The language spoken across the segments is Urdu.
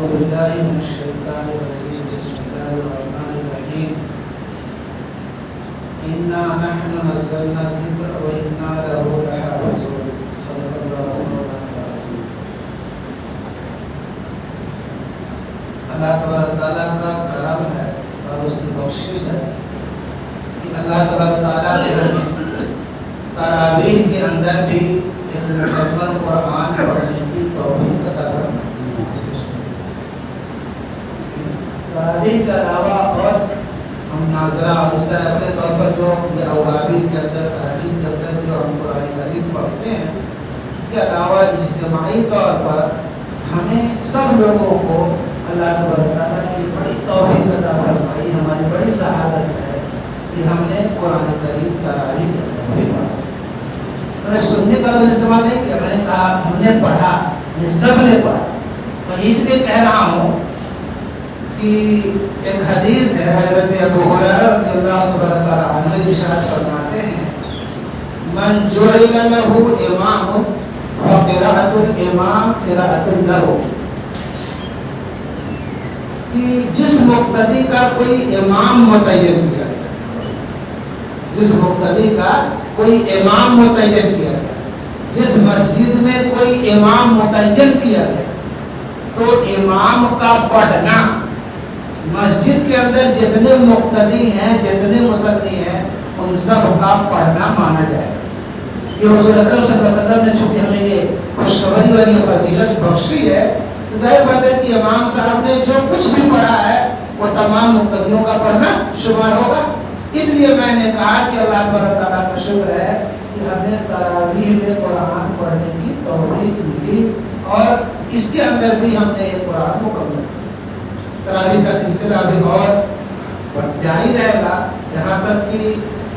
أعوذ بالله من الشيطان الرجيم بسم الله الرحمن الرحيم إنا نحن نزلنا الذكر وإنا له لحافظون صدق الله مولانا العظيم. اللہ تبارک تعالیٰ کا کرم ہے اور اس کی بخشش ہے کہ اللہ تبارک تعالیٰ نے ہمیں تراویح کے اندر بھی ایک مکمل قرآن پڑھنے کی توفیق عطا فرمائی. تراویح کے علاوہ اور ہم ناظرہ اور اس طرح اپنے طور پر جو یہ اوابین کے اندر تعلیم کے اندر جو ہم قرآن کریم پڑھتے ہیں، اس کے علاوہ اجتماعی طور پر ہمیں سب لوگوں کو اللہ تبارک تعالیٰ نے بڑی توفیق عطا فرمائی. ہماری بڑی سعادت ہے کہ ہم نے قرآن کریم تراویح کے اندر بھی پڑھا. میں نے سننے کا لفظ استعمال نہیں کیا، میں نے کہا ہم نے پڑھا، یہ سب نے پڑھا. میں اس لیے کہہ رہا ہوں کہ ایک حدیث ہے، حضرت ابو ہریرہ رضی اللہ تبارک عنہ ارشاد فرماتے ہیں من جعل له امام فقراءۃ الامام قراءۃ له، کہ جس مقتدی کا کوئی امام متعین کیا گیا، جس مقتدی کا کوئی امام متعین کیا گیا، جس مسجد میں کوئی امام متعین کیا گیا، تو امام کا پڑھنا مسجد کے اندر جتنے مقتدی ہیں، جتنے مصلی ہیں، ان سب کا پڑھنا مانا جائے گا. یہ حضور اکرم صلی اللہ علیہ وسلم نے چونکہ ہمیں یہ خوشخبری اور یہ فضیلت بخشی ہے، تو ظاہر بات ہے کہ امام صاحب نے جو کچھ بھی پڑھا ہے وہ تمام مقتدیوں کا پڑھنا شمار ہوگا. اس لیے میں نے کہا کہ اللہ تبارک تعالیٰ کا شکر ہے کہ ہمیں تراویح میں قرآن پڑھنے کی توفیق ملی اور اس کے اندر بھی ہم نے یہ قرآن مکمل کیا. تراویح کا سلسلہ بھی اور جاری رہے گا یہاں تک کہ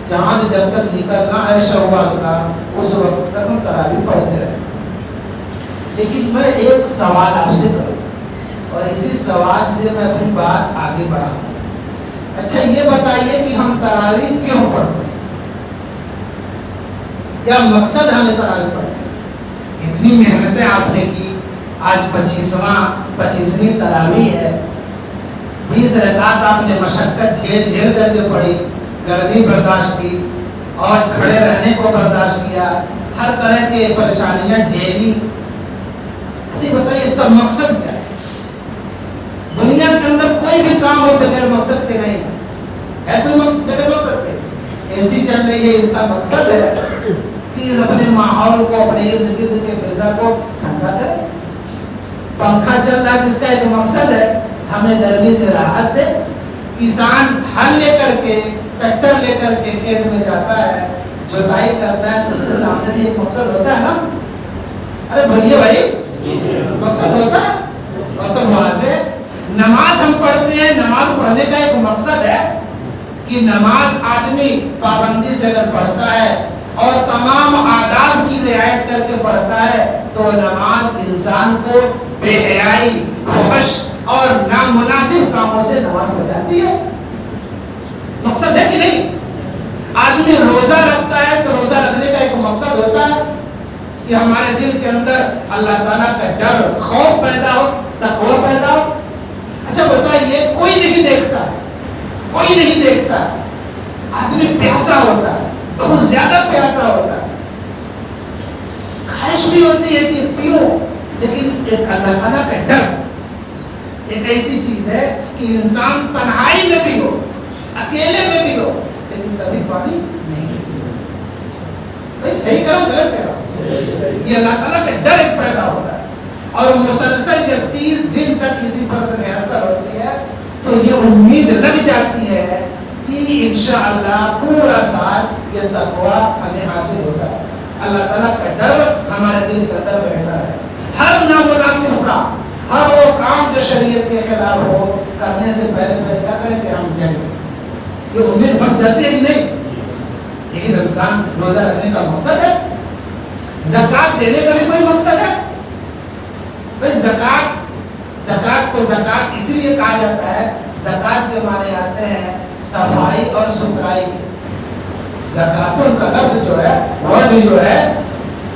چاند جب تک نکلنا ہے شوال کا، اس وقت تک ہم تراویح پڑھتے رہیں. لیکن میں ایک سوال آپ سے کروں گا اور اسی سوال سے میں اپنی بات آگے بڑھاؤں گا. اچھا یہ بتائیے کہ ہم تراویح کیوں پڑھتے ہیں؟ کیا مقصد ہمیں تراویح پڑھتے ہیں؟ اتنی محنتیں آپ نے کی، آج 25ویں تراویح ہے، 20 رکعت آپ نے مشقت جھیل کر کے پڑھی، گرمی برداشت کی اور کھڑے رہنے کو برداشت کیا، ہر طرح کی پریشانیاں جھیلی. اچھا بتائیے اس کا مقصد کیا ہے؟ دنیا کے اندر کوئی بھی کام ہو بغیر مقصد کے نہیں ہے کوئی مقصد بغیر مقصد کے. اے سی چل رہی ہے، اس کا مقصد ہے کہ اپنے ماحول کو، اپنے ارد گرد کے فضا کو ٹھنڈا کرے. پنکھا چل رہا ہے، جس کا ایک مقصد ہے ہمیں گرمی سے راحت دے. کسان ہل لے کر کے، ٹریکٹر لے کر کے کھیت میں جاتا ہے، جوتائی کرتا ہے، تو اس کے سامنے بھی ایک مقصد ہوتا ہے نا. ارے بولیے بھائی، مقصد ہوتا ہے. مقصد واضح. نماز ہم پڑھتے ہیں، نماز پڑھنے کا ایک مقصد ہے کہ نماز آدمی پابندی سے اگر پڑھتا ہے اور تمام آداب کی رعایت کر کے پڑھتا ہے تو نماز انسان کو بے حیائی، فحش اور نامناسب کاموں سے نماز بچاتی ہے. مقصد ہے کہ نہیں؟ آدمی روزہ رکھتا ہے تو روزہ رکھنے کا ایک مقصد ہوتا ہے کہ ہمارے دل کے اندر اللہ تعالیٰ کا ڈر، خوف پیدا ہو، تقوی پیدا ہو. اچھا بتائیے، کوئی نہیں دیکھتا ہے، کوئی نہیں دیکھتا ہے، آدمی پیاسا ہوتا ہے، بہت زیادہ پیاسا ہوتا ہے، خواہش بھی ہوتی ہے کہ پیوں، لیکن ایک اللہ تعالیٰ کا ڈر ایک ایسی چیز ہے کہ انسان تنہائی میں بھی ہو، اکیلے میں بھی ہو، لیکن کبھی پانی نہیں پی سکتا. بھائی صحیح کرو غلط کرو، یہ اللہ تعالیٰ کا ڈر ایک پیدا ہوتا ہے. اور مسلسل جب 30 دن تک کسی فرض میں اثر ہوتی ہے تو یہ امید لگ جاتی ہے کہ انشاءاللہ پورا سال یہ تقوی ہمیں حاصل ہوتا ہے. اللہ تعالیٰ کا ڈر ہمارے دل کے اندر بیٹھا ہے. ہر نامناسب کام، ہر وہ کام جو شریعت کے خلاف ہو، کرنے سے پہلے کیا کریں کہ ہم جائیں. یہ امید بن جاتی ہے کہ نہیں؟ یہی رمضان روزہ رکھنے کا مقصد ہے. زکوٰۃ دینے کا بھی کوئی مقصد ہے. بھائی زکوٰۃ کو زکوٰۃ اسی لیے کہا جاتا ہے، زکوٰۃ کے معنی آتے ہیں صفائی اور ستھرائی کی. زکوٰۃ کا لفظ جو ہے، ورڈ جو ہے،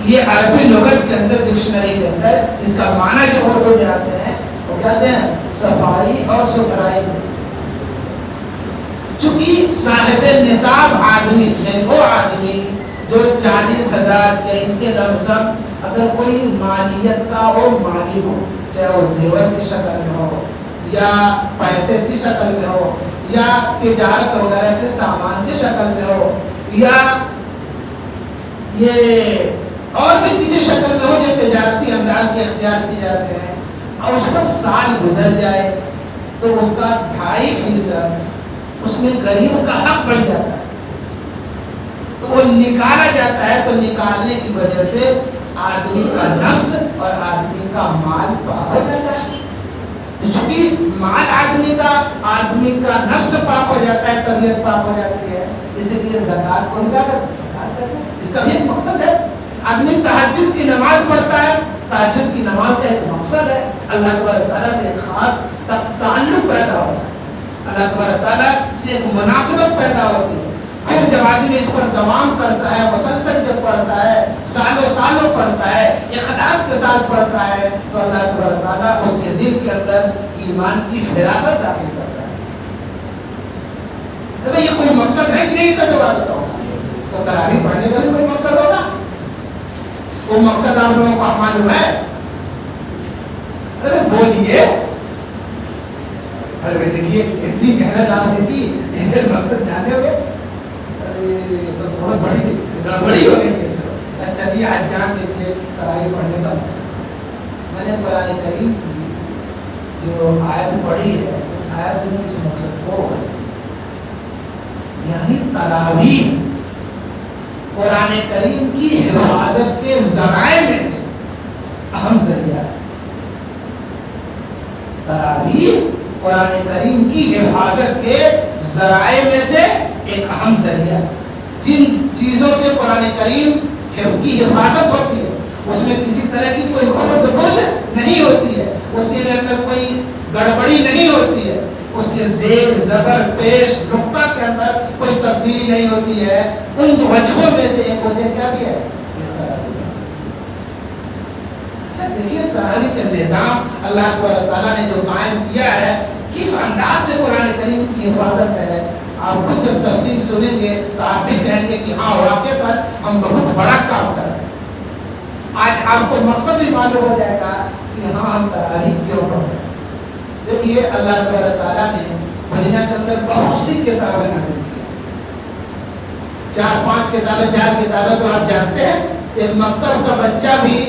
یہ عربی لغت کے اندر ڈکشنری کے اندر اس کا معنی جو اردو میں آتے ہیں وہ کیا کہتے ہیں صفائی اور ستھرائی میں. چونکہ صاحب نصاب آدمی یعنی وہ آدمی جو 40,000 یا اس کے لمسم اگر کوئی مالیت کا وہ مالی ہو, چاہے وہ زیور کی شکل میں ہو یا پیسے کی شکل میں ہو یا تجارت وغیرہ کے سامان کی شکل میں ہو یا یہ اور بھی کسی شکل میں ہو جو تجارتی امراض کے اختیار کیے جاتے ہیں, اور اس پر سال گزر جائے تو اس کا 2.5% اس میں غریب کا حق بن جاتا ہے, تو وہ نکالا جاتا ہے. تو نکالنے کی وجہ سے آدمی کا نفس اور آدمی کا مال پاک ہو جاتا ہے. چونکہ مال آدمی کا نفس پاک ہو جاتا ہے, طبیعت پاک ہو جاتی ہے, اسی لیے زکات کو نکالا زکات کرتے ہیں. اس کا بھی ایک مقصد ہے. آدمی تہجد کی نماز پڑھتا ہے, تہجد کی نماز کا ایک مقصد ہے اللہ تبارک تعالیٰ سے ایک خاص تعلق پیدا ہوتا ہے, اللہ تبارک تعالیٰ سے ایک مناسبت پیدا ہوتی ہے. پھر جب آدمی اس پر دوام کرتا ہے, مسلسل جب پڑھتا ہے, سالوں پڑھتا ہے, اخلاص کے ساتھ پڑھتا ہے, تو اللہ تبارک تعالیٰ اس کے دل کے اندر ایمان کی فراست داخل کرتا ہے. یہ کوئی مقصد ہے کہ نہیں, سب بات بتاؤں گا. تو تراویح پڑھنے کا بھی کوئی مقصد ہوگا, وہ مقصد آپ لوگوں کو معلوم ہے؟ ارے بولیے, ارے دیکھیے اتنی محنت آپ نے کی, مقصد جانے ہوئے, تو بہت بڑی گڑبڑی ہو گئی ہے. چلیے آج جان لیجیے تراویح پڑھنے کا مقصد. میں نے قرآن کریم کی جو آیت پڑھی ہے اس آیت نے اس مقصد کو حاصل کیا, یعنی تراویح قرآن کریم کی حفاظت کے ذرائع میں سے اہم ذریعہ ہے. تراویح قرآن کریم کی حفاظت کے ذرائع میں سے ایک اہم ذریعہ ہے. جن چیزوں سے قرآن کریم کی حفاظت ہوتی ہے اس میں کسی طرح کی کوئی خرد برد نہیں ہوتی ہے, اس کے اندر کوئی گڑبڑی نہیں ہوتی ہے, اس کے زیر زبر پیش نقطہ کے اندر کوئی تبدیلی نہیں ہوتی ہے. ان وجہوں میں سے ایک وجہ کیا بھی ہے, دیکھیے تراویح کا نظام اللہ تعالیٰ نے جو قائم کیا ہے کس انداز سے قرآن کریم کی حفاظت ہے. آپ خود جب تفصیل سنیں گے تو آپ بھی کہیں گے کہ ہاں واقع پر ہم بہت بڑا کام کر رہے ہیں. آج آپ کو مقصد بھی معلوم ہو جائے گا کہ ہاں ہم تراویح کیوں پڑھ رہے ہیں. دیکھیے اللہ تبارک تعالیٰ نے دنیا کے اندر بہت سی کتابیں نازل کی, 4-5 کتابیں, 4 کتابیں تو آپ جانتے ہیں. ایک مکتب کا بچہ بھی,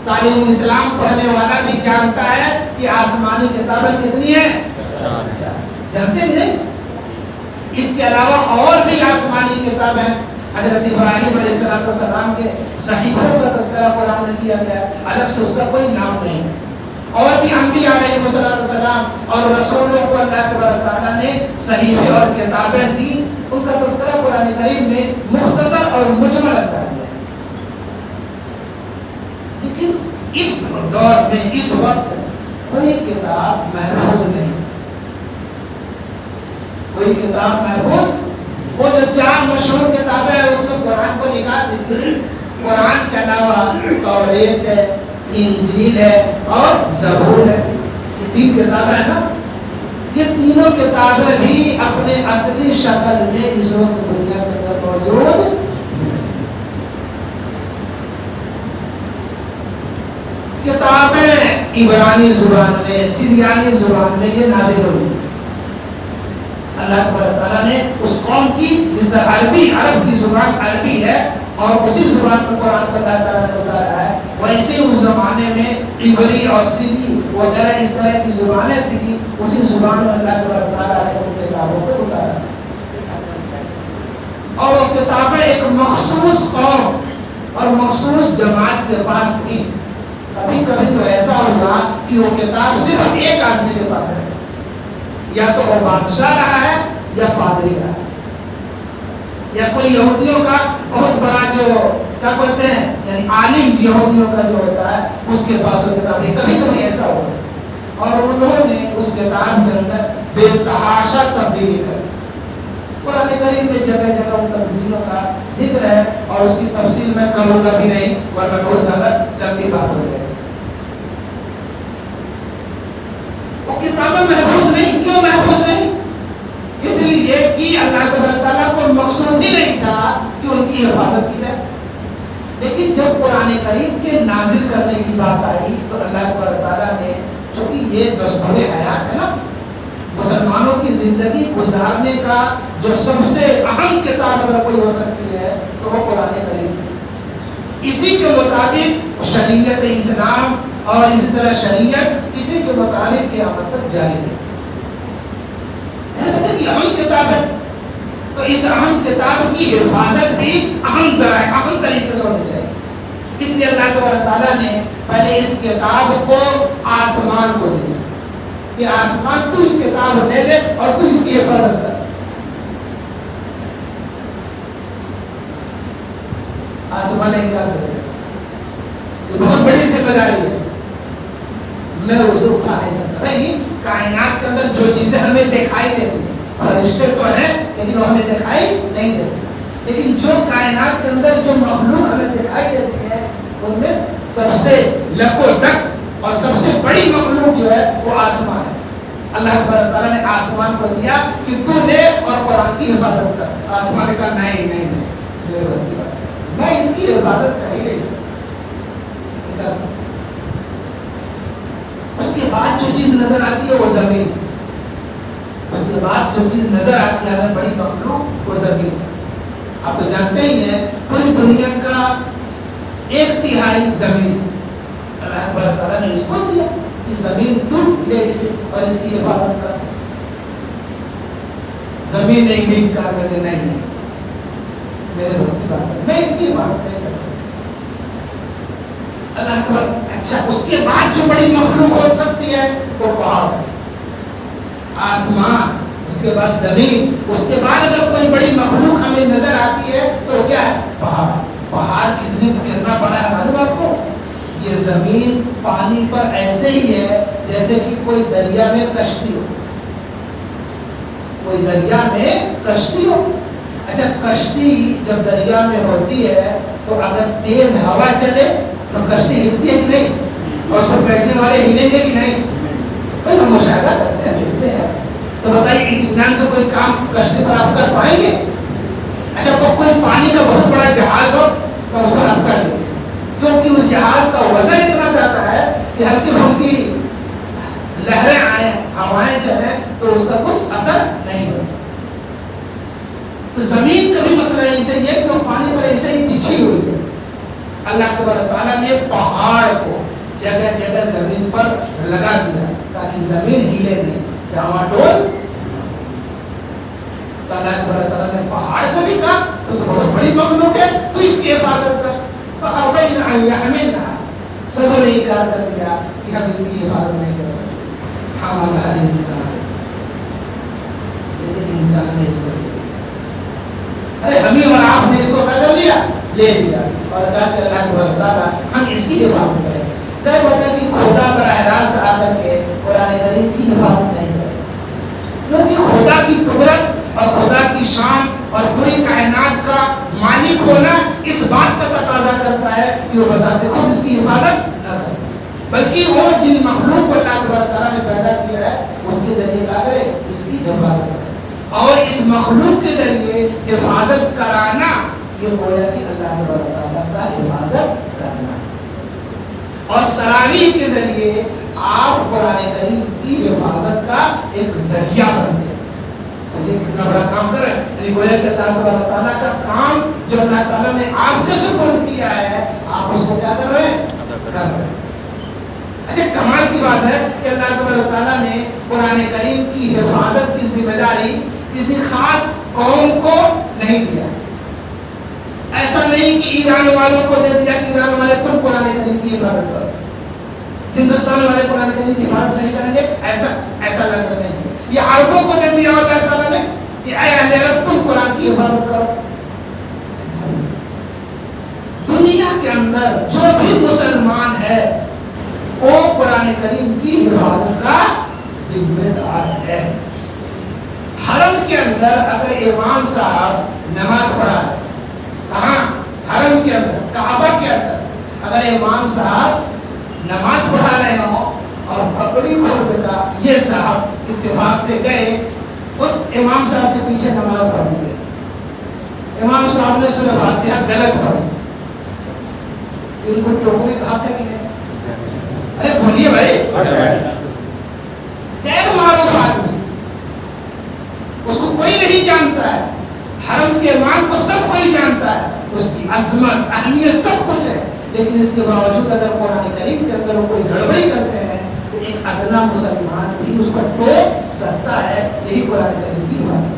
تعلیم اسلام پڑھنے والا بھی جانتا ہے کہ آسمانی کتابیں کتنی ہیں, 4. جانتے نہیں؟ اس کے علاوہ اور بھی آسمانی کتابیں, حضرت ابراہیم علیہ السلام کے صحیفوں کا تذکرہ قرآن میں کیا گیا, الگ سے اس کا کوئی نام نہیں ہے. اور بھی انبیاء علیہ السلام اور رسولوں کو اللہ تبارک تعالیٰ نے صحیفے اور کتابیں دی, ان کا تذکرہ قرآن کریم میں مختصر اور مجمل انداز میں. لیکن اس دور میں اس وقت کوئی کتاب محفوظ نہیں, کوئی کتاب محفوظ. وہ جو 4 مشہور کتابیں ہیں اس میں قرآن کو نکال دیجیے, قرآن کے علاوہ توریت ہے, انجیل ہے اور زبور ہے. یہ 3 کتابیں ہیں نا, یہ تینوں کتابیں بھی اپنے اصلی شکل میں اس وقت دنیا کے اندر موجود. کتابیں عبرانی زبان میں, سریانی زبان میں یہ نازل ہوئی. اللہ تبارک تعالیٰ نے اس قوم کی جس طرح عرب کی زبان عربی ہے اور اسی زبان میں قرآن کو اللہ تعالیٰ نے اتارا ہے, ویسے اس زمانے میں عبری اور سری وغیرہ اس طرح کی زبانیں تھیں, اسی زبان میں اللہ تبارک تعالیٰ نے ان کتابوں کو اتارا. اور وہ کتابیں ایک مخصوص قوم اور مخصوص جماعت کے پاس تھیں. کبھی کبھی تو ایسا ہوگا کہ وہ کتاب صرف ایک آدمی کے پاس ہے, یا تو وہ بادشاہ رہا ہے یا پادری رہا ہے, یا کوئی یہودیوں کا بہت بڑا جو کیا کہتے ہیں یعنی عالم یہودیوں کا جو ہوتا ہے اس کے پاس وہ کتاب نہیں. کبھی کبھی ایسا ہوگا اور انہوں نے اس کتاب کے اندر بے تحاشا تبدیلی کر دی. قرآن کریم میں جگہ جگہ ان تبدیلیوں کا ذکر ہے اور اس کی تفصیل میں کروں گا بھی نہیں ورنہ بہت زیادہ لمبی بات ہو جائے. وہ کتابیں محفوظ نہیں. کیوں محفوظ نہیں؟ اس لیے کہ اللہ تعالیٰ کو مقصود ہی نہیں تھا کہ ان کی حفاظت کی جائے. لیکن جب قرآن کریم کے نازل کرنے کی بات آئی تو اللہ تعالیٰ نے, چونکہ یہ دستور حیات ہے نا, مسلمانوں کی زندگی گزارنے کا جو سب سے اہم کتاب اگر کوئی ہو سکتی ہے تو وہ قرآن کریم. اسی کے مطابق شریعت اسلام اور اسی طرح شریعت اسی کے مطابق قیامت تک جاری ہے. یہ اہم کتاب ہے تو اس اہم کتاب کی حفاظت بھی اہم ذرائع اہم طریقے سے ہونی چاہیے. اس لیے اللہ تعالیٰ نے پہلے اس کتاب کو آسمان کو دیا کہ آسمان تو یہ کتاب لے لے اور تو اس کی حفاظت کر. آسمان انکار کر دے, یہ بہت بڑی ذمہ داری ہے, میں اسے اٹھا نہیں سکتا. نہیں, کائنات کے اندر جو چیزیں ہمیں دکھائی دیتی ہیں, فرشتے تو ہیں لیکن وہ ہمیں دکھائی نہیں دیتے, لیکن جو کائنات کے اندر جو مخلوق ہمیں دکھائی دیتی ہے ان میں سب سے لکو تک اور سب سے بڑی مخلوق جو ہے وہ آسمان ہے. اللہ تعالیٰ نے آسمان کو دیا کہ تو لے اور قرآن کی حفاظت کر. آسمان نے کہا نہیں نہیں نہیں, میرے بس کی بات, میں اس کی حفاظت کر ہی نہیں سکتا. اس کے بعد جو چیز نظر آتی ہے وہ زمین ہے. اس کے بعد جو چیز نظر آتی ہے ہمیں بڑی مخلوق وہ زمین ہے. آپ تو جانتے ہی ہیں پوری دنیا کا 1/3 زمین ہے. اللہ تعالیٰ نے اس کو دیا کہ زمین تو لے اسے اور اس کی حفاظت کر. زمین ایک بھی انکار کر دے نہیں میرے بس کی بات ہے, میں اس کی بات نہیں کر سکتا. اللہ تعالیٰ اچھا اس کے بعد جو بڑی مخلوق ہو سکتی ہے وہ پہاڑ, آسمان, اس کے بعد زمین, اس کے بعد اگر کوئی بڑی مخلوق ہمیں نظر آتی ہے تو کیا ہے؟ پہاڑ. پہاڑ کتنا بڑا ہے معلوم آپ کو؟ یہ زمین پانی پر ایسے ہی ہے جیسے کہ کوئی دریا میں کشتی ہو. کوئی دریا میں کشتی ہو. اچھا کشتی جب دریا میں ہوتی ہے تو اگر تیز ہوا چلے تو کشتی ہلتی ہے کہ نہیں, اور اس پر بیٹھنے والے ہلیں گے کہ نہیں؟ بھائی ہم مشاہدہ کرتے ہیں, دیکھتے ہیں, تو بتائیے اطمینان سے کوئی کام کشتی پر آپ کر پائیں گے؟ اچھا کوئی پانی کا بہت بڑا جہاز ہو تو اس پر آپ کر لیتے ہیں, کیونکہ اس جہاز کا وزن اتنا زیادہ ہے کہ ہلکی پھلکی لہریں آئیں, ہوائیں چلیں تو اس کا کچھ اثر نہیں ہوتا. تو زمین کا بھی مسئلہ ایسے ہی ہے کہ وہ پانی پر ایسے ہی بچھی ہوئی ہے. اللہ تعالیٰ نے پہاڑ کو جگہ جگہ زمین پر لگا دیا تاکہ زمین ہلے نہیں, ڈاواڈول. تو اللہ تعالیٰ نے پہاڑ سے بھی کہا تو بہت بڑی مخلوق ہے تو اس کی حفاظت کر. فَأَبَيْنَ أَن يَحْمِلْنَهَا, سب نے انکار کر دیا کہ ہم اس کی حفاظت نہیں کر سکتے. حَمَلَهَا الْإِنسَانُ, لیکن انسان نے اس کو لے لیا. ارے ہمیں اور آپ نے اس کو کر لیا, لے لیا اور کہا کہ اللہ تعالیٰ ہم اس کی حفاظت کریں گے. ظاہر بات ہے کہ خدا براہ راست آ کر کے قرآن کریم کی حفاظت نہیں کرتا, کیونکہ خدا کی قدرت اور خدا کی شان اور پوری کائنات کا مالک ہونا اس بات کا تقاضا کرتا ہے کہ وہ بذات خود اس کی حفاظت نہ کرے, بلکہ وہ جن مخلوق کو اللہ تعالیٰ نے پیدا کیا ہے اس کے ذریعے کیا کرے, اس کی حفاظت کرے. اور اس مخلوق کے ذریعے حفاظت کرانا یہ گویا کہ اللہ تعالیٰ کا حفاظت کرنا ہے. اور تراویح کے ذریعے آپ قرآن کریم کی حفاظت کا ایک ذریعہ بنتے ہیں. مجھے کتنا بڑا کام کر رہے ہیں, یعنی گویا کہ اللہ تعالیٰ کا کام جو اللہ تعالیٰ نے آپ کے سپرد کیا ہے آپ اس کو کیا کر رہے ہیں, کر رہے ہیں. اچھا کمال کی بات ہے کہ اللہ تعالیٰ نے قرآن کریم کی حفاظت کی ذمہ داری کسی خاص قوم کو نہیں دیا. ایسا نہیں کہ ایران والوں کو دے دیا کہ ایران والے تم قرآن کریم کی حفاظت کرو, ہندوستان والے قرآن کریم کی حفاظت نہیں کریں گے, ایسا لگ رہا نہیں. یہ عربوں کو دے دیا اللہ تعالیٰ نے کہ اے اہل عرب تم قرآن کی حفاظت کرو. ایسا نہیں. دنیا کے اندر جو بھی مسلمان ہے وہ قرآن کریم کی حفاظت کا ذمہ دار ہے. حرم کے اندر اگر امام صاحب نماز پڑھا ہے, کہاں؟ حرم کے اندر, کعبہ کے اندر اگر امام صاحب نماز پڑھا رہے ہوں اور پکڑی خود کا یہ صاحب اتفاق سے گئے اس امام صاحب کے پیچھے نماز پڑھنے لگے. امام صاحب نے سورہ فاتحہ غلط پڑھی. ان کو ٹوکری کہا تھا کہ نہیں؟ ارے بولیے بھائی. غیر معروف آدمی, اس کو کوئی نہیں جانتا ہے, حرم کے امام کو سب کوئی جانتا ہے, اس کی عظمت اہمیت سب کچھ ہے, لیکن اس کے باوجود اگر قرآن کریم کے اندر وہ کوئی گڑبڑی کرتے ہیں تو ایک ادنا مسلمان بھی اس پر ٹوک سکتا ہے. یہی قرآن کریم کی بات ہے.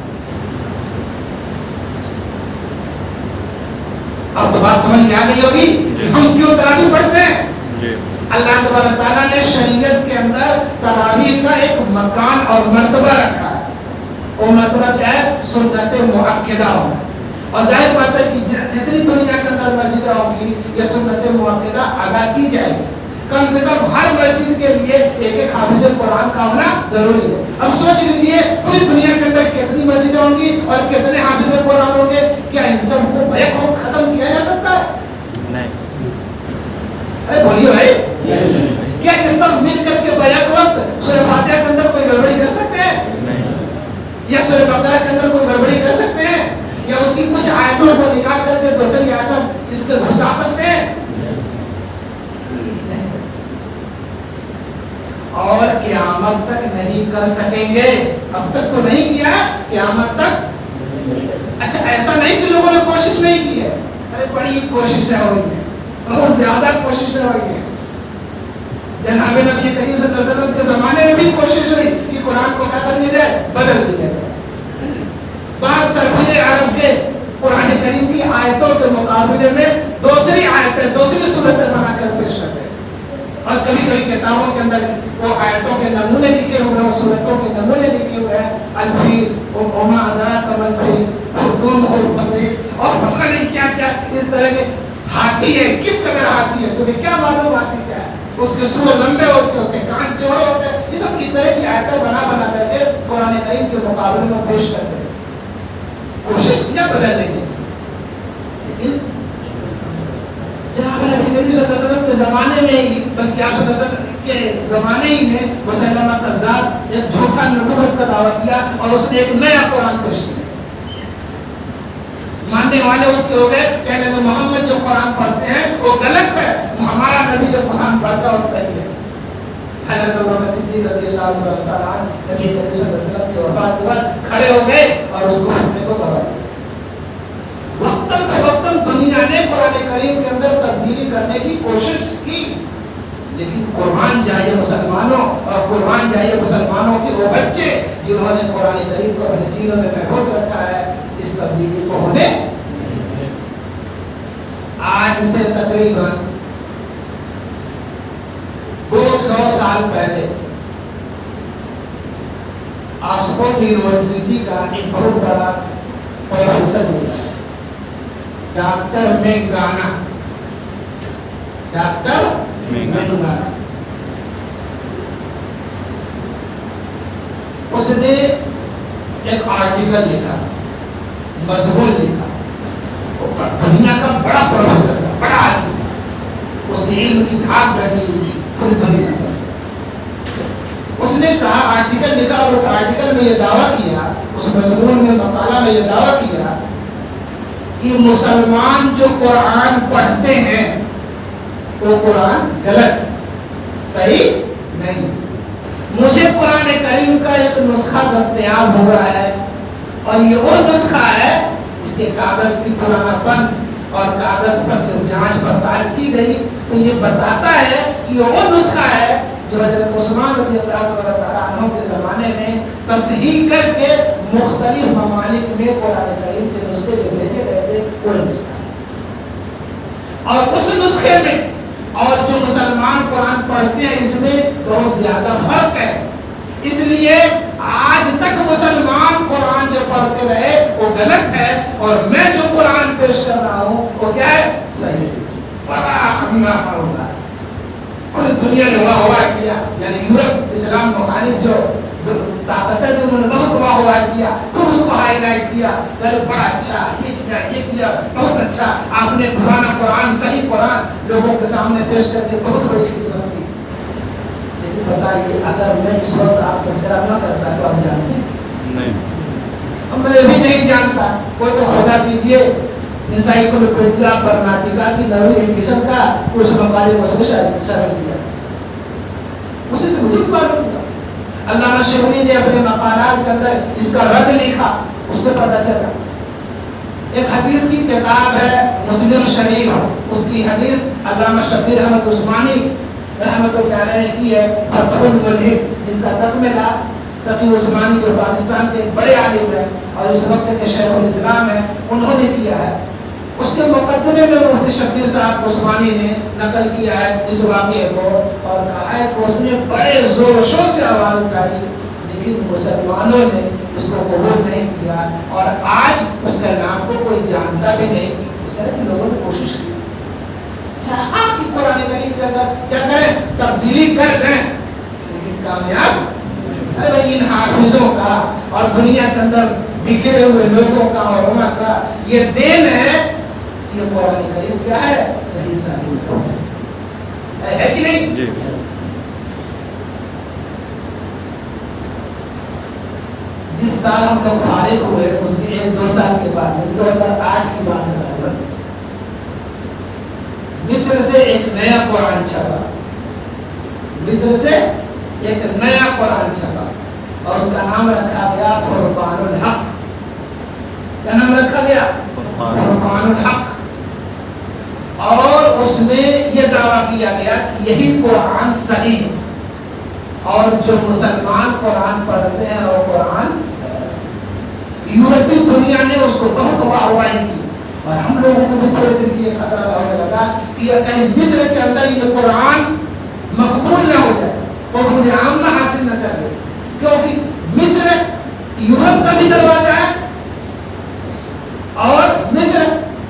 اب تو بات سمجھ میں آ گئی ہوگی کہ ہم کیوں تراویح پڑھتے ہیں. اللہ تبارک تعالیٰ نے شریعت کے اندر تراویح کا ایک مکان اور مرتبہ رکھا ہے. وہ مرتبہ کیا ہے؟ سنت مؤکدہ ہونا. اور ظاہر بات ہے کہ جتنی دنیا کے اندر مسجدیں ہوں گی یہ سنت مؤکدہ ادا کی جائے گی. کم سے کم ہر مسجد کے لیے ایک ایک حافظ قرآن کا ہونا ضروری ہے. اب سوچ لیجئے پوری دنیا کے اندر کتنی مسجدیں ہوں گی اور کتنے حافظ قرآن ہوں گے. کیا ان سب کو بیک وقت ختم کیا جا سکتا ہے؟ نہیں. ارے بولیے بھائی, کیا یہ سب مل کر کے بیک وقت سورہ فاتحہ کے اندر کوئی گڑبڑی کر سکتے ہیں؟ یا سورہ بقرہ کے اندر کوئی گڑبڑی کر سکتے ہیں؟ یا اس کی کچھ آیتوں کو نکال کر کے دوسری آیتوں اس کے گھسا سکتے ہیں؟ نہیں کر سکتے. اور قیامت تک نہیں کر سکیں گے. اب تک تو نہیں کیا, قیامت تک. اچھا ایسا نہیں کہ لوگوں نے کوشش نہیں کی ہے. ارے بڑی کوششیں ہوئی ہیں, بہت زیادہ کوششیں ہوئی ہیں. جناب نبی کریم صلی اللہ علیہ وسلم کے زمانے میں بھی کوشش ہوئی کہ قرآن کو کیا کر دیا جائے, بدل دیا جائے. بعض سرفیر عرب کے قرآن کریم کی آیتوں کے مقابلے میں دوسری آیتیں, دوسری صورتیں بنا کر پیش کرتے ہیں. اور کبھی کبھی کتابوں کے اندر وہ آیتوں کے نمونے لکھے ہوئے ہیں, صورتوں کے نمونے لکھے ہوئے ہیں. الفیل, وما ادراک ما الفیل, خرطوم التمریر, اور پتہ نہیں کیا کیا اس طرح کے. ہاتھی ہے, کس قدر ہاتھی ہے, تمہیں کیا معلوم ہاتھی کیا ہے؟ اس کے سور لمبے ہوتے ہیں, اس کے کان چوڑے ہوتے ہیں. یہ سب اس طرح کی آیتیں بنا بنا کر کے قرآن کریم کے مقابلے میں پیش کرتے ہیں. کوشش کیا بدلنے کی, لیکن جناب نبی کریم صلی اللہ علیہ وسلم کے زمانے میں ہی, بلکہ آپ صلی اللہ علیہ وسلم کے زمانے ہی میں مسیلمہ کذاب ایک جھوٹا نبوت کا دعویٰ کیا اور اس نے ایک نیا قرآن پیش کیا. ماننے والے اس کے ہو گئے, کہنے کہ محمد جو قرآن پڑھتے ہیں وہ غلط ہے, ہمارا نبی جو قرآن پڑھتا ہے وہ صحیح ہے. حضرت ابوبکر صدیق رضی اللہ تعالیٰ عنہ نبی کریم صلی اللہ علیہ وسلم کی وفات کے بعد کھڑے ہو گئے اور اس کو پڑھنے کو دعوت دی. وقتاً فوقتاً دنیا نے قرآن کریم کے اندر تبدیلی کرنے کی کوشش کی, لیکن قربان جائے مسلمانوں, اور قربان جائے مسلمانوں کے وہ بچے جنہوں نے قرآن کریم کو اپنے سینوں میں محفوظ رکھا ہے, اس تبدیلی کو ہونے. آج سے تقریباً 200 سال پہلے آکسفورڈ یونیورسٹی کا ایک بہت بڑا پروفیسر گزرا, ڈاکٹر مینگانا. ڈاکٹر مینگانا, اس نے ایک آرٹیکل لکھا, مضمون لکھا. دنیا کا بڑا پروفیسر تھا, بڑا آدمی تھا, اس نے علم کی دھاک بیٹھی ہوئی تھی پوری دنیا پر. اس نے کہا, آرٹیکل لکھا اور اس آرٹیکل میں یہ دعویٰ کیا, اس مضمون میں مقالہ میں یہ دعویٰ کیا کہ مسلمان جو قرآن پڑھتے ہیں وہ قرآن غلط ہے, صحیح نہیں. مجھے قرآن کریم کا ایک نسخہ دستیاب ہو رہا ہے, اور یہ وہ نسخہ ہے اس کے کاغذ کی پرانا پن اور کاغذ پر جب جانچ پڑتال کی گئی تو یہ بتاتا ہے کہ یہ وہ نسخہ ہے جو حضرت عثمان رضی اللہ تعالیٰ عنہ کے زمانے میں تصحیح کر کے مختلف ممالک میں قرآن کریم کے نسخے جو بھیجے گئے تھے وہ نسخہ ہے. اور اس نسخے میں اور جو مسلمان قرآن پڑھتے ہیں اس میں بہت زیادہ فرق ہے. اس لیے آج تک مسلمان قرآن جو پڑھتے رہے وہ غلط ہے, اور میں جو قرآن پیش کر رہا ہوں وہ کیا ہے, صحیح. بڑا ہنگامہ ہوگا, پوری دنیا نے واہ واہ کیا, یعنی یورپ اسلام مخالف جو طاقتیں تھیں انہوں نے بہت واہ واہ کیا, پھر اس کو ہائی لائٹ کیا, بڑا اچھا یہ کیا بہت اچھا, آپ نے پرانا قرآن صحیح قرآن لوگوں کے سامنے پیش کر کے بہت بڑی خدمت کی. لیکن بتائیے اگر میں اس وقت آپ تذکرہ نہ کرتا تو آپ جانتے ہیں؟ نہیں. میں بھی نہیں جانتا. کوئی تو خدا کیجیے انسائکلوپیڈیا برناٹیکا کی نویں ایڈیشن کا اس مقالے کو اس نے شامل کیا, اسی سے مجھے معلوم ہوا. علامہ شبلی نے اپنے مقالات کے اندر اس کا رد لکھا, اس سے پتہ چلا. ایک حدیث کی کتاب ہے مسلم شریف, اس کی حدیث علامہ شبیر احمد عثمانی رحمۃ اللہ علیہ نے کی ہے فتح الملحد, جس کا تکملہ تقی عثمانی جو پاکستان کے ایک بڑے عالم ہیں اور اس وقت کے شیخ الاسلام ہیں, انہوں نے کیا ہے. اس کے مقدمے میں مفتی شبیر صاحب عثمانی نے نقل کیا ہے اس واقعے کو اور کہا ہے کہ اس نے بڑے زور و شور سے آواز اٹھائی, لیکن مسلمانوں نے اس کو قبول نہیں کیا اور آج اس کا نام کو کوئی جانتا بھی نہیں. اس طرح کے لوگوں نے کوشش کی, چاہا کہ قرآن کریم کے اندر کیا کریں, تبدیلی کر دیں, لیکن کامیاب. ارے بھائی ان حافظوں کا اور دنیا کے اندر بکھرے ہوئے لوگوں کا اور علماء کا یہ دین ہے, یہ قرآن کریم کیا ہے صحیح ثابت ہے کہ نہیں؟ جی. جس سال ہم لوگ فارغ ہوئے اس کے 1-2 سال کے بعد, یعنی 2008 کی بات ہے, مصر سے ایک نیا قرآن چھپا. مصر سے ایک نیا قرآن چھپا اور اس کا نام رکھا گیا فرقان الحق. کیا نام رکھا گیا؟ فرقان الحق. اور اس میں یہ دعویٰ کیا گیا کہ یہی قرآن صحیح ہے اور جو مسلمان قرآن پڑھتے ہیں اور قرآن, یورپی دنیا نے اس کو بہت واہواہی کی اور ہم لوگوں کو بھی تھوڑے دن کے لیے خطرہ ہونے لگا کہ کہیں مصر کے اندر یہ قرآن مقبول نہ ہو جائے, قبول عام نہ حاصل نہ کر لے, کیونکہ مصر یورپ کا بھی دروازہ ہے اور مصر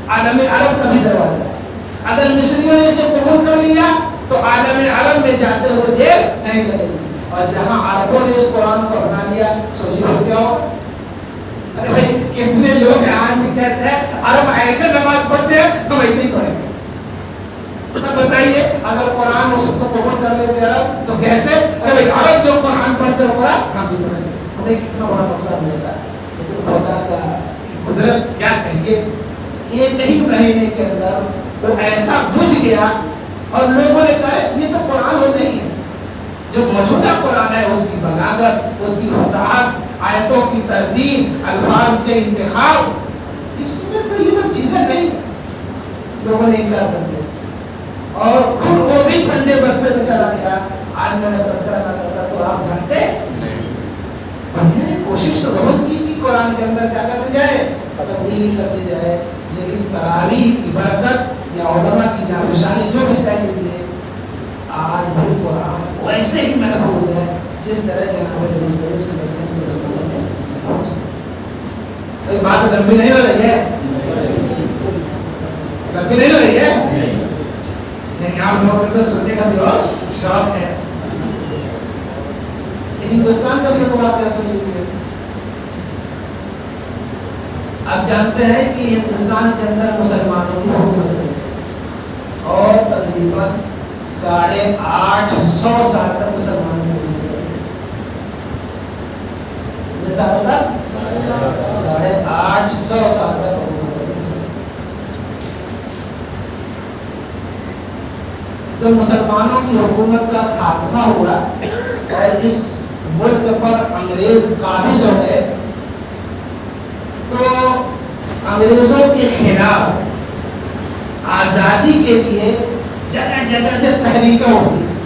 عالم عرب کا بھی دروازہ ہے. اگر مصریوں نے اسے قبول کر لیا تو عالم عرب میں جاتے ہوئے دیر نہیں لگے گی, اور جہاں عربوں نے اس قرآن کو اپنا لیا سوچیے کیا ہوگا. ارے بھائی کتنے لوگ آج بھی کہتے ہیں عرب ایسے نماز پڑھتے ہیں ہم ایسے ہی پڑھیں گے. بتائیے اگر قرآن اس کو قبول کر لیتے عرب تو کہتے ارے بھائی عرب جو قرآن پڑھتے ہو قرآن ہم بھی پڑھیں گے. مجھے کتنا بڑا نقصان ہوئے گا. لیکن خدا کا قدرت کیا کہیے, ایک ہی مہینے کے اندر وہ ایسا بجھ گیا اور لوگوں نے کہا یہ تو قرآن وہ نہیں ہے. جو موجودہ قرآن ہے اس کی بلاغت, اس کی فصاحت, آیتوں کی ترتیب, الفاظ کے انتخاب, اس میں تو یہ سب چیزیں نہیں. لوگوں نے انکار کر دیا اور پھر وہ بھی ٹھنڈے بستے میں چلا گیا. آج میں نے تذکرہ نہ کرتا تو آپ جانتے دنیا نے کوشش تو بہت کی کہ قرآن کے اندر کیا کر دی جائے, تبدیلی کر دی جائے, لیکن تراویح کی برکت یا علماء کی جانفشانی جو بھی کہہ دیجیے, آج بھی قرآن ویسے ہی محفوظ ہے جس طرح جناب نبی کریم صلی اللہ علیہ وسلم کے زمانے میں محفوظ ہے. کوئی بات لمبی نہیں ہو رہی ہے, لمبی نہیں ہو رہی ہے, لیکن آپ لوگوں کو تو سننے کا جو شوق ہے. ہندوستان کا بھی ایک واقعہ سن لیجیے. آپ جانتے ہیں کہ ہندوستان کے اندر مسلمانوں کی حکومت ہے اور تقریباً 850 سال تک مسلمانوں کی حکومت ہے. کتنے سال تک؟ 850 سال تک حکومت ہے. جب مسلمانوں کی حکومت کا خاتمہ ہوا اور اس ملک پر انگریز قابض ہو گئے تو انگریزوں کے خلاف آزادی کے لیے جگہ جگہ سے تحریکیں اٹھتی ہیں.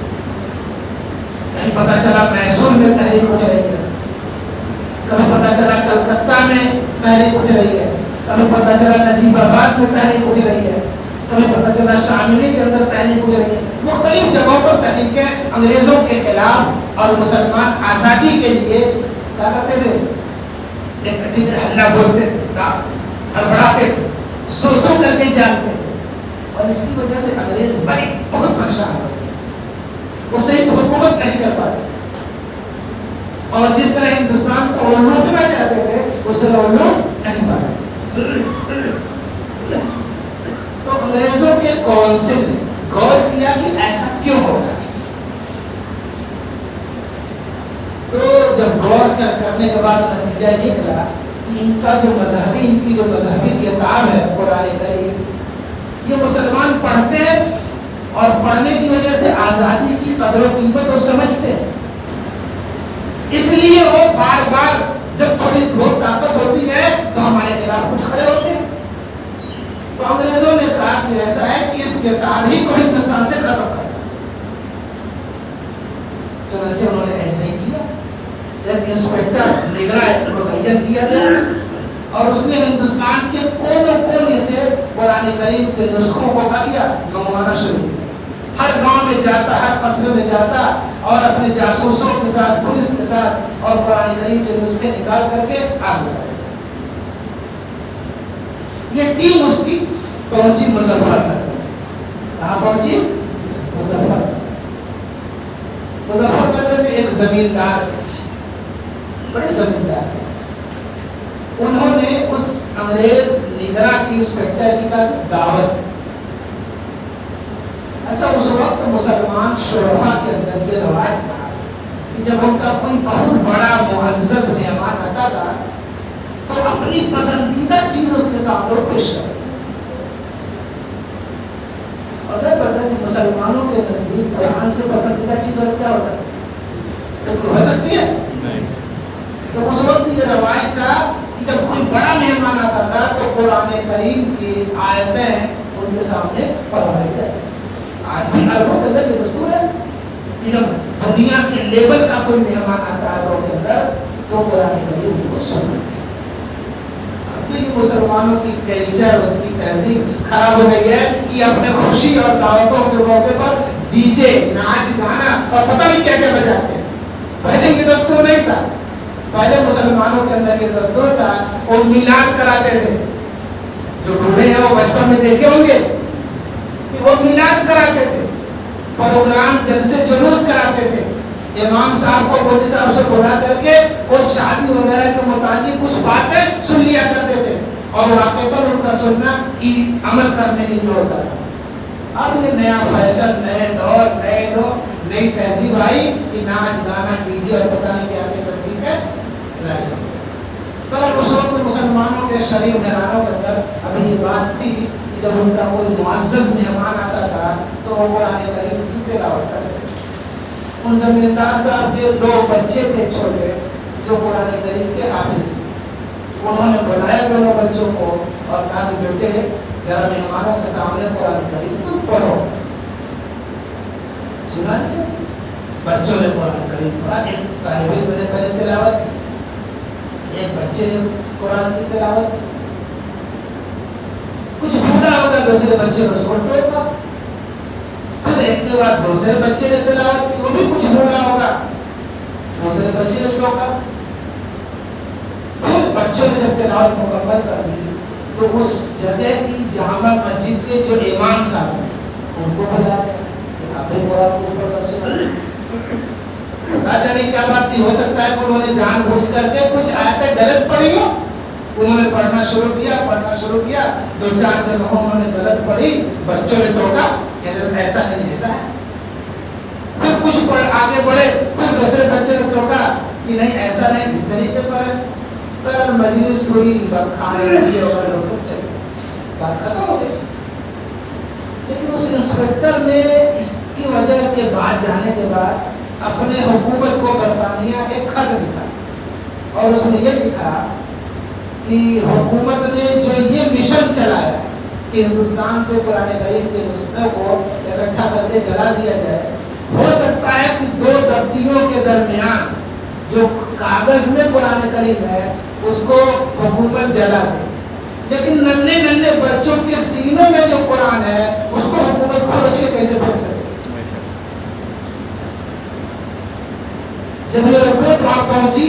کہیں پتہ چلا میسور میں تحریک اٹھ رہی ہے, کبھی پتہ چلا کلکتہ میں تحریک اٹھ رہی ہے, کبھی پتہ چلا نجیب آباد میں تحریک اٹھ رہی ہے, کبھی پتہ چلا شاملی کے اندر تحریک اٹھ رہی ہے. مختلف جگہوں پر تحریکیں انگریزوں کے خلاف اور مسلمان آزادی کے لیے کیا کرتے تھے, ایک ہلہ بولتے تھے, ہڑبڑاتے تھے, سو کر کے جانتے تھے, اور اس کی وجہ سے انگریز بہت پریشان ہوتے تھے. وہ صحیح سے حکومت نہیں کر پاتے اور جس طرح ہندوستان کو وہ لوٹنا چاہتے تھے اس طرح وہ لوٹ نہیں پاتے. تو انگریزوں کے کونسل نے غور کیا کہ ایسا کیوں ہو رہا ہے. جب غور کرنے کے بعد نتیجہ نکلا کہ ان کی جو مذہبی کتاب ہے قرآن کریم، یہ مسلمان پڑھتے ہیں اور پڑھنے کی وجہ سے آزادی کی قدر و قیمت وہ سمجھتے ہیں، اس لیے وہ بار بار جب تھوڑی بہت طاقت ہوتی ہے تو ہمارے خلاف اٹھ کھڑے ہوتے ہیں۔ تو انگریزوں نے کہا کہ ایسا ہے کہ اس کتاب ہی کو ہندوستان سے ختم کرنا، چنانچہ انہوں نے ایسا ہی کیا۔ ایک انسپیکٹر نگراں متعین کیا گیا اور اس نے ہندوستان کے کونے کونے سے قرآن کریم کے نسخوں کو کیا کیا، منگوانا شروع کیا۔ ہر گاؤں میں جاتا، ہر قصبے میں جاتا اور اپنے جاسوسوں کے ساتھ، پولیس کے ساتھ اور قرآن کریم کے نسخے نکال کر کے آگ لگا دیتا۔ یہ ٹیم اس کی پہنچی مظفر نگر۔ کہاں پہنچی؟ مظفر نگر۔ مظفر نگر میں ایک زمیندار ہے، بڑے زمیندار ہیں، انہوں نے اس انگریز نگراں کی انسپیکٹر کی کا دعوت۔ اچھا، اس وقت مسلمان شرفا کے اندر یہ رواج تھا کہ جب ان کا کوئی بہت بڑا معزز مہمان آتا تھا تو اپنی پسندیدہ چیز اس کے سامنے پیش کرتے ہیں۔ اور پھر پتہ ہے مسلمانوں کے نزدیک قرآن سے پسندیدہ چیز اور کیا ہو سکتی ہے؟ ہو سکتی ہے؟ تو اس وقت یہ رواج تھا کہ جب کوئی بڑا مہمان آتا تھا تو قرآن کریم کی آیتیں ان کے سامنے پڑھائی جاتی۔ آج بھی عربوں کے اندر یہ دستور ہے کہ جب دنیا کے لیول کا کوئی مہمان آتا ہے عربوں کے اندر تو قرآن کریم ان کو سناتے ہیں۔ اب تو یہ مسلمانوں کی کلچر، ان کی تہذیب خراب ہو گئی ہے کہ اپنے خوشی اور دعوتوں کے موقع پر ڈی جے، ناچ گانا اور پتہ نہیں کیا کیا بجاتے ہیں۔ پہلے یہ دستور نہیں تھا، پہلے مسلمانوں کے اندر یہ دستور تھا، وہ میلاد کراتے تھے۔ جو بوڑھے ہیں وہ بچپن میں دیکھے ہوں گے کہ وہ میلاد کراتے تھے، پروگرام جلسے جلوس کراتے تھے، امام صاحب کو مولوی صاحب سے بلا کر کے اس شادی وغیرہ کے متعلق کچھ باتیں سن لیا کرتے تھے اور واقع پر ان کا سننا عمل کرنے کی جو ہوتا تھا۔ اب یہ نیا فیشن، نئے دور، نئی تہذیب آئی کہ ناچ گانا، ڈی جے اور پتہ نہیں کیا کیا سب چیزیں لائی۔ پر اس وقت مسلمانوں کے شریف گھرانوں کے اندر ابھی یہ بات تھی کہ جب ان کا کوئی معزز مہمان آتا تھا تو وہ قرآن کریم کی تلاوت کرتے تھے۔ ان زمیندار صاحب کے 2 بچے تھے چھوٹے جو قرآن کریم کے حافظ تھے۔ انہوں نے بلایا دونوں بچوں کو اور کہا کہ بیٹے ذرا مہمانوں کے سامنے قرآن کریم تم پڑھو۔ چنانچہ بچوں نے قرآن کریم پڑھا۔ ایک طالب علم نے پہلے تلاوت کی، ایک بچے نے قرآن کی تلاوت کی۔ کچھ بھولا ہوگا دوسرے بچے نے اس کو ٹوکا، پھر ایک کے بعد دوسرے بچے نے تلاوت کی، وہ بھی کچھ بھولا ہوگا، دوسرے بچے نے ٹوکا۔ پھر بچوں نے جب تلاوت مکمل کر لی تو اس جگہ کی جامع مسجد کے جو امام صاحب ہیں ان کو بلایا گیا کہ آپ نے قرآن کے اوپر درس پتا جانے کیا بات نہیں، ہو سکتا ہے کہ انہوں نے جان بوجھ کر کے کچھ آیتیں غلط پڑھی ہو۔ انہوں نے پڑھنا شروع کیا 2-4 جگہوں انہوں نے غلط پڑھی، بچوں نے ٹوکا کہ حضرت ایسا نہیں ایسا ہے۔ پھر کچھ آگے بڑھے، پھر دوسرے بچے نے ٹوکا کہ نہیں ایسا نہیں، اس طریقے پر ہے۔ پر مجلس ہوئی، کھانے پیے اور لوگ سب چلے گئے، بات ختم ہو گئی۔ لیکن اس انسپیکٹر نے اس کی وجہ کے بعد جانے کے بعد اپنے حکومت کو برطانیہ ایک خط لکھا اور اس میں یہ لکھا کہ حکومت نے جو یہ مشن چلایا کہ ہندوستان سے قرآن کریم کے نسخے کو اکٹھا کر کے جلا دیا جائے، ہو سکتا ہے کہ 2 تبدیلیوں کے درمیان جو کاغذ میں قرآن کریم ہے اس کو حکومت جلا دے، لیکن ننھے بچوں کے سینوں میں جو قرآن ہے اس کو حکومت کھوج کے کیسے پھینک سکے۔ جب یہ رپورٹ وہاں پہنچی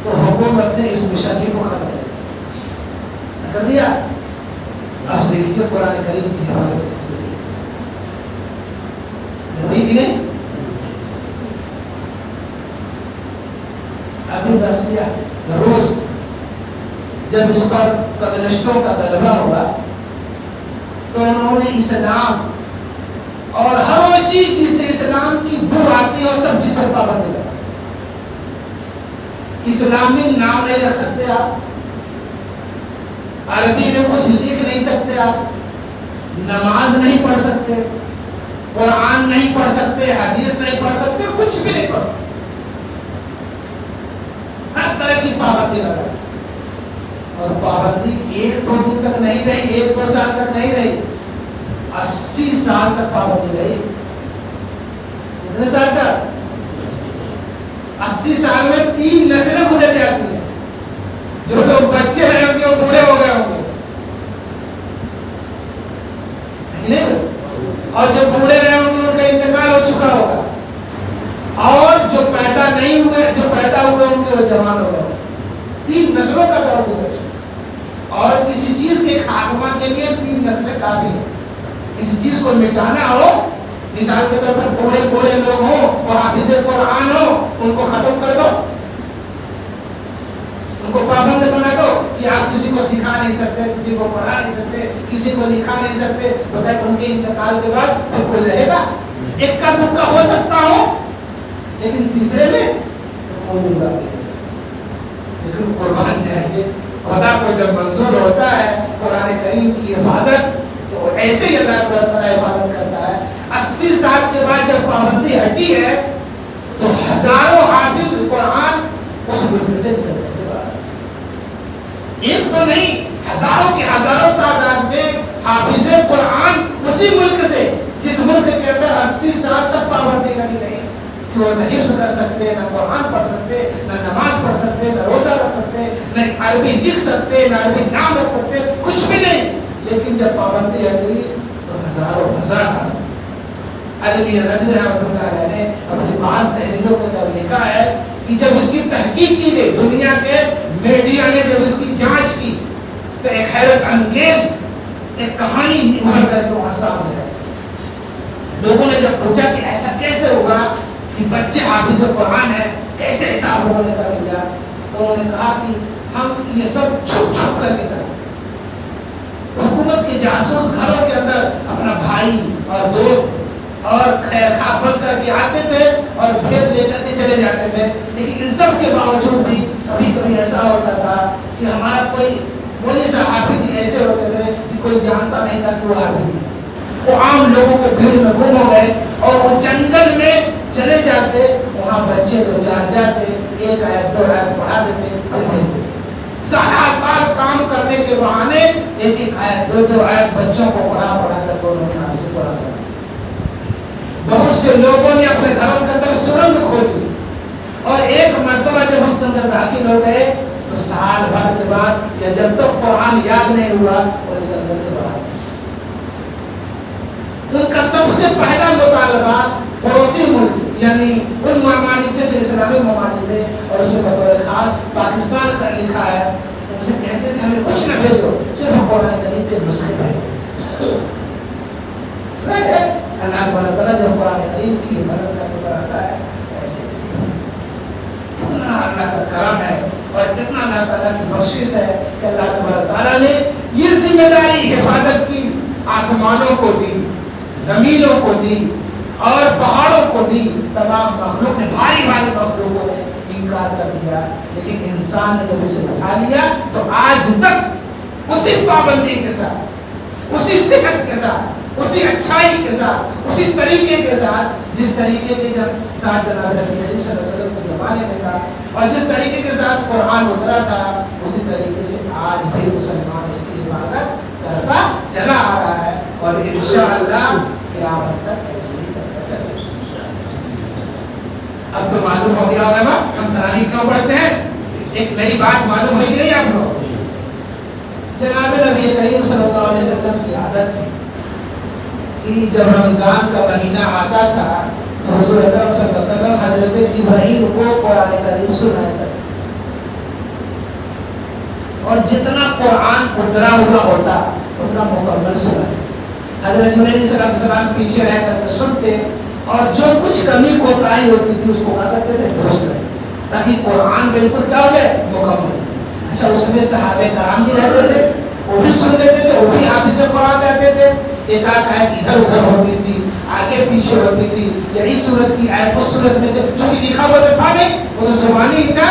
تو حکومت نے اس مشن کو ختم کر دیا۔ اب دیکھیے قرآن کریم کی حفاظت کیسے ہوئی کہ نہیں۔ ابھی رسیا روس جب اس پر کمیونسٹوں کا غلبہ ہوا تو انہوں نے اسلام اور ہر وہ چیز جس سے اسلام کی بو آتی ہے اور سب چیز پر پابندی لگا اسلامی نام نہیں رکھ سکتے آپ، عربی میں کچھ لکھ نہیں سکتے آپ، نماز نہیں پڑھ سکتے، قرآن نہیں پڑھ سکتے، حدیث نہیں پڑھ سکتے، کچھ بھی نہیں پڑھ سکتے، ہر طرح کی پابندی لگا. اور پابندی ایک دو دن تک نہیں رہی، ایک دو سال تک نہیں رہی، 80 سال تک پابندی رہی. کتنے سال تک؟ 80 سال میں 3 نسلیں گزر جاتی ہیں. جو لوگ بچے رہے ہوں گے وہ بوڑھے ہو گئے ہوں گے، اور جو بوڑھے رہے ہوں گے ان کا انتقال ہو چکا ہوگا، اور جو پیدا نہیں ہوئے، جو پیدا ہوئے ہوں گے وہ جوان ہو گئے. 3 نسلوں کا دور گزر چکا. اور کسی چیز کے خاتمہ کے لیے 3 نسلیں کافی ہیں. کسی چیز کو مٹانا ہو، مثال کے طور پر بوڑھے بوڑھے لوگ ہوں اور حافظ قرآن ہو، ان کو ختم کر دو، ان کو پابند بنا دو کہ آپ کسی کو سکھا نہیں سکتے، کسی کو پڑھا نہیں سکتے، کسی کو لکھا نہیں سکتے. بتائیں ان کے انتقال کے بعد پھر کوئی رہے گا؟ ایک کا دکھا ہو سکتا ہو، لیکن تیسرے میں تو کوئی بھی بات نہیں. لیکن قربان چاہیے خدا کو جب منظور ہوتا ہے قرآن کریم کی حفاظت، تو ایسے ہی اللہ تعالیٰ حفاظت کرتا ہے. 80 سال کے بعد جب پابندی ہٹی ہے تو ہزاروں حافظ قرآن اس ملک سے نکلنے کے بعد، ایک تو نہیں، ہزاروں کی ہزاروں تعداد میں حافظ قرآن اسی ملک سے، جس ملک کے اندر 80 سال تک پابندی لگی نہیں کہ وہ نہ حفظ کر سکتے، نہ قرآن پڑھ سکتے، نہ نماز پڑھ سکتے، نہ روزہ رکھ سکتے، نہ عربی لکھ سکتے، نہ عربی نام رکھ سکتے، کچھ بھی نہیں. لیکن جب پابندی ہٹی تو ہزاروں ہزار حافظ. علی ندوی رحمۃ اللہ علیہ نے اپنی بعض تحریروں کے اندر لکھا ہے کہ جب اس کی تحقیق کی گئی، دنیا کے میڈیا نے جب اس کی جانچ کی، تو ایک حیرت انگیز ایک کہانی ابھر کر کے وہاں سامنے آئی. لوگوں نے جب پوچھا کہ ایسا کیسے ہوگا کہ بچے حافظ قرآن ہیں، کیسے حساب لوگوں نے کر لیا، تو انہوں نے کہا کہ ہم یہ سب چھپ چھپ کر کے کرتے ہیں. حکومت کے جاسوس گھروں کے اندر اپنا بھائی اور دوست اور خیر خواہ بن کر کے آتے تھے اور بھید لے کر کے چلے جاتے تھے. لیکن ان سب کے باوجود بھی کبھی کبھی ایسا ہوتا تھا کہ ہمارا کوئی بولے سا حافظ جی ایسے ہوتے تھے کہ کوئی جانتا نہیں تھا کہ وہ حافظ جی ہے. وہ عام لوگوں کے بھیڑ میں گم ہو گئے اور وہ جنگل میں چلے جاتے، وہاں بچے 2-4 جاتے، 1 آیت 2 آیت پڑھا دیتے، پھر بھیج دیتے. سال کام کرنے کے بہانے 1 آیت 2 آیت بچوں کو پڑھا کر کے انہوں نے حافظ قرآن بنا. بہت سے لوگوں نے اپنے گھروں کے اندر سرنگ کھودی، اور ایک مرتبہ جب اس کے اندر داخل ہو گئے تو سال بھر کے بعد یا جب تک قرآن یاد نہیں ہوا وہ نکل کر کے باہر. ان کا سب سے پہلا مطالبہ پڑوسی ملک یعنی ان ممالک سے جو اسلامی ممالک تھے، اور اس میں بطور خاص پاکستان کا لکھا ہے، ان سے کہتے تھے ہمیں کچھ نہ بھیجو، صرف قرآن کریم کے نسخے بھیجو. صحیح ہے، اللہ تعالیٰ جب قرآن کریم کی حفاظت کرنے پر آتا ہے ایسے ایسے. کتنا اللہ کا کرم ہے اور کتنا اللہ تعالیٰ کی بخشش ہے کہ اللہ تعالیٰ نے یہ ذمہ داری حفاظت کی آسمانوں کو دی، زمینوں کو دی اور پہاڑوں کو دی. تمام مخلوق نے، بھاری بھاری مخلوقوں نے انکار کر دیا، لیکن انسان نے جب اسے اٹھا لیا تو آج تک اسی پابندی کے ساتھ، اسی صحت کے ساتھ، اسی اچھائی کے ساتھ، اسی طریقے کے ساتھ جس طریقے کے ساتھ جناب نبی کریم صلی اللہ علیہ وسلم کے زمانے میں تھا اور جس طریقے کے ساتھ قرآن اترا تھا، اسی طریقے سے آج بھی مسلمان اس کی حفاظت کرتا چلا آ رہا ہے اور انشاءاللہ قیامت تک ایسے ہی کرتا چلے گا. اب تو معلوم ہو گیا ہوگا ہم تراویح کیوں پڑھتے ہیں. ایک نئی بات معلوم ہوئی نہیں آپ کو. جناب نبی کریم صلی اللہ علیہ وسلم کی عادت تھی کہ جب رمضان کا مہینہ آتا تھا تو حضور اکرم صلی اللہ علیہ وسلم حضرت جبرائیل کو قرآن کریم سنایا کرتے اور جتنا قرآن اترا ہوا ہوتا اتنا مکمل سنا دیتے. حضرت جبرائیل صلی اللہ علیہ وسلم پیچھے رہ کر کے سنتے اور جو کچھ کمی کوتاہی ہوتی تھی اس کو کیا کرتے تھے، درست کرتے تھے تاکہ قرآن بالکل کیا ہو جائے، مکمل. اچھا اس میں صحابہ کرام بھی رہتے تھے، وہ بھی سن لیتے تھے، وہ بھی حافظ قرآن رہتے تھے. ایک آیت ادھر ادھر ہوتی تھی، آگے پیچھے ہوتی تھی، یا اس صورت کی آیت اس صورت میں چونکہ لکھا ہوا تو تھا نہیں، وہ تو زبانی ہی تھا.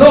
2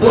2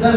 10